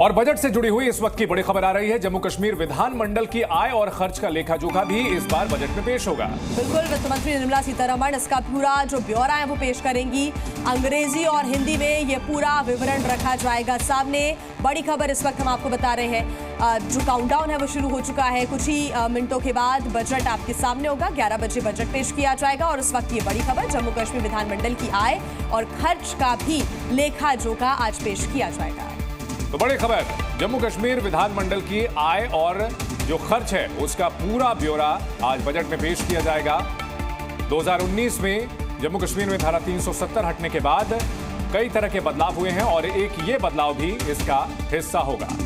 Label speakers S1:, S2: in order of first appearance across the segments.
S1: और बजट से जुड़ी हुई इस वक्त की बड़ी खबर आ रही है। जम्मू कश्मीर विधानमंडल की आय और खर्च का लेखा जोखा भी इस बार बजट में पेश होगा।
S2: बिल्कुल, वित्त मंत्री निर्मला सीतारमण इसका पूरा जो ब्यौरा है वो पेश करेंगी। अंग्रेजी और हिंदी में ये पूरा विवरण रखा जाएगा सामने। बड़ी खबर इस वक्त हम आपको बता रहे हैं, जो काउंटडाउन है वो शुरू हो चुका है। कुछ ही मिनटों के बाद बजट आपके सामने होगा। 11 बजे बजट पेश किया जाएगा और इस वक्त ये बड़ी खबर, जम्मू कश्मीर विधानमंडल की आय और खर्च का भी लेखा जोखा आज पेश किया जाएगा।
S1: तो बड़ी खबर, जम्मू कश्मीर विधानमंडल की आय और जो खर्च है उसका पूरा ब्यौरा आज बजट में पेश किया जाएगा। 2019 में जम्मू कश्मीर में धारा 370 हटने के बाद कई तरह के बदलाव हुए हैं और एक ये बदलाव भी इसका हिस्सा होगा।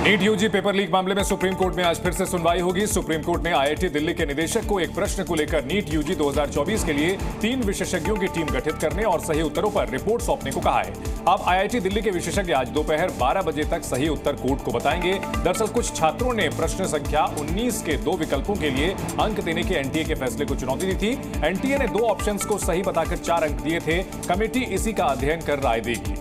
S1: नीट यूजी पेपर लीक मामले में सुप्रीम कोर्ट में आज फिर से सुनवाई होगी। सुप्रीम कोर्ट ने आईआईटी दिल्ली के निदेशक को एक प्रश्न को लेकर नीट यूजी 2024 के लिए 3 विशेषज्ञों की टीम गठित करने और सही उत्तरों पर रिपोर्ट सौंपने को कहा है। अब आईआईटी दिल्ली के विशेषज्ञ आज दोपहर 12 बजे तक सही उत्तर कोर्ट को बताएंगे। दरअसल कुछ छात्रों ने प्रश्न संख्या 19 के 2 विकल्पों के लिए अंक देने के एनटीए के फैसले को चुनौती दी थी। एनटीए ने 2 ऑप्शंस को सही बताकर 4 अंक दिए थे। कमेटी इसी का अध्ययन कर राय देगी।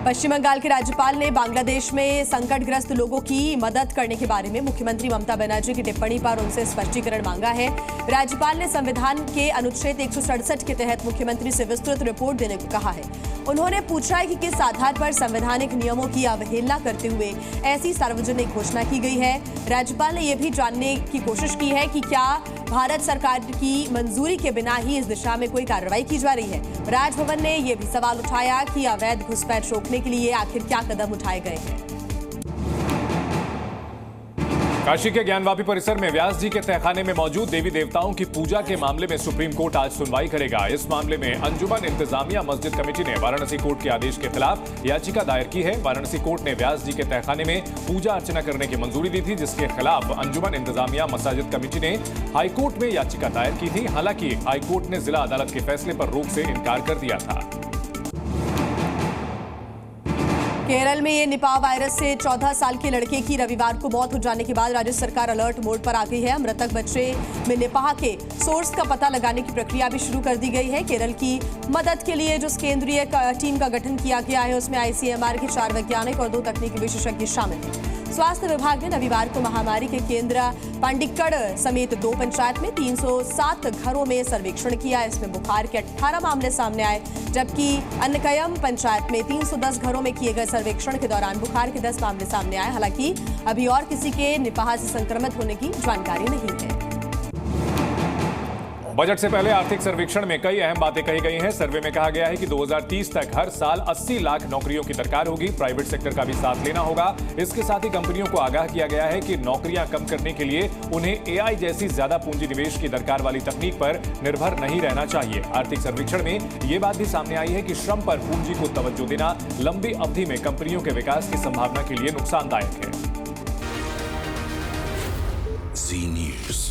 S2: पश्चिम बंगाल के राज्यपाल ने बांग्लादेश में संकटग्रस्त लोगों की मदद करने के बारे में मुख्यमंत्री ममता बनर्जी की टिप्पणी पर उनसे स्पष्टीकरण मांगा है। राज्यपाल ने संविधान के अनुच्छेद 167 के तहत मुख्यमंत्री से विस्तृत रिपोर्ट देने को कहा है। उन्होंने पूछा है कि किस आधार पर संवैधानिक नियमों की अवहेलना करते हुए ऐसी सार्वजनिक घोषणा की गई है। राज्यपाल ने यह भी जानने की कोशिश की है कि क्या भारत सरकार की मंजूरी के बिना ही इस दिशा में कोई कार्रवाई की जा रही है। राजभवन ने यह भी सवाल उठाया कि अवैध घुसपैठ रोकने के लिए आखिर क्या कदम उठाए गए हैं।
S1: काशी के ज्ञानवापी परिसर में व्यास जी के तहखाने में मौजूद देवी देवताओं की पूजा के मामले में सुप्रीम कोर्ट आज सुनवाई करेगा। इस मामले में अंजुमन इंतजामिया मस्जिद कमेटी ने वाराणसी कोर्ट के आदेश के खिलाफ याचिका दायर की है। वाराणसी कोर्ट ने व्यास जी के तहखाने में पूजा अर्चना करने की मंजूरी दी थी, जिसके खिलाफ अंजुमन इंतजामिया मसाजिद कमेटी ने हाईकोर्ट में याचिका दायर की थी। हालांकि हाईकोर्ट ने जिला अदालत के फैसले पर रोक से इनकार कर दिया था।
S2: केरल में ये निपाह वायरस से 14 साल के लड़के की रविवार को मौत हो जाने के बाद राज्य सरकार अलर्ट मोड पर आ गई है। मृतक बच्चे में निपाह के सोर्स का पता लगाने की प्रक्रिया भी शुरू कर दी गई है। केरल की मदद के लिए जो केंद्रीय टीम का गठन किया गया है उसमें आईसीएमआर के 4 वैज्ञानिक और 2 तकनीकी विशेषज्ञ शामिल हैं। स्वास्थ्य विभाग ने रविवार को महामारी के केंद्र पांडिक्कड़ समेत 2 पंचायत में 307 घरों में सर्वेक्षण किया। इसमें बुखार के 18 मामले सामने आए, जबकि अन्नकयम पंचायत में 310 घरों में किए गए सर्वेक्षण के दौरान बुखार के 10 मामले सामने आए। हालांकि अभी और किसी के निपाह से संक्रमित होने की जानकारी नहीं है।
S1: बजट से पहले आर्थिक सर्वेक्षण में कई अहम बातें कही गई हैं। सर्वे में कहा गया है कि 2030 तक हर साल 80 लाख नौकरियों की दरकार होगी। प्राइवेट सेक्टर का भी साथ लेना होगा। इसके साथ ही कंपनियों को आगाह किया गया है कि नौकरियां कम करने के लिए उन्हें एआई जैसी ज्यादा पूंजी निवेश की दरकार वाली तकनीक पर निर्भर नहीं रहना चाहिए। आर्थिक सर्वेक्षण में यह बात भी सामने आई है कि श्रम पर पूंजी को तवज्जो देना लंबी अवधि में कंपनियों के विकास की संभावना के लिए नुकसानदायक है।
S3: जी न्यूज़।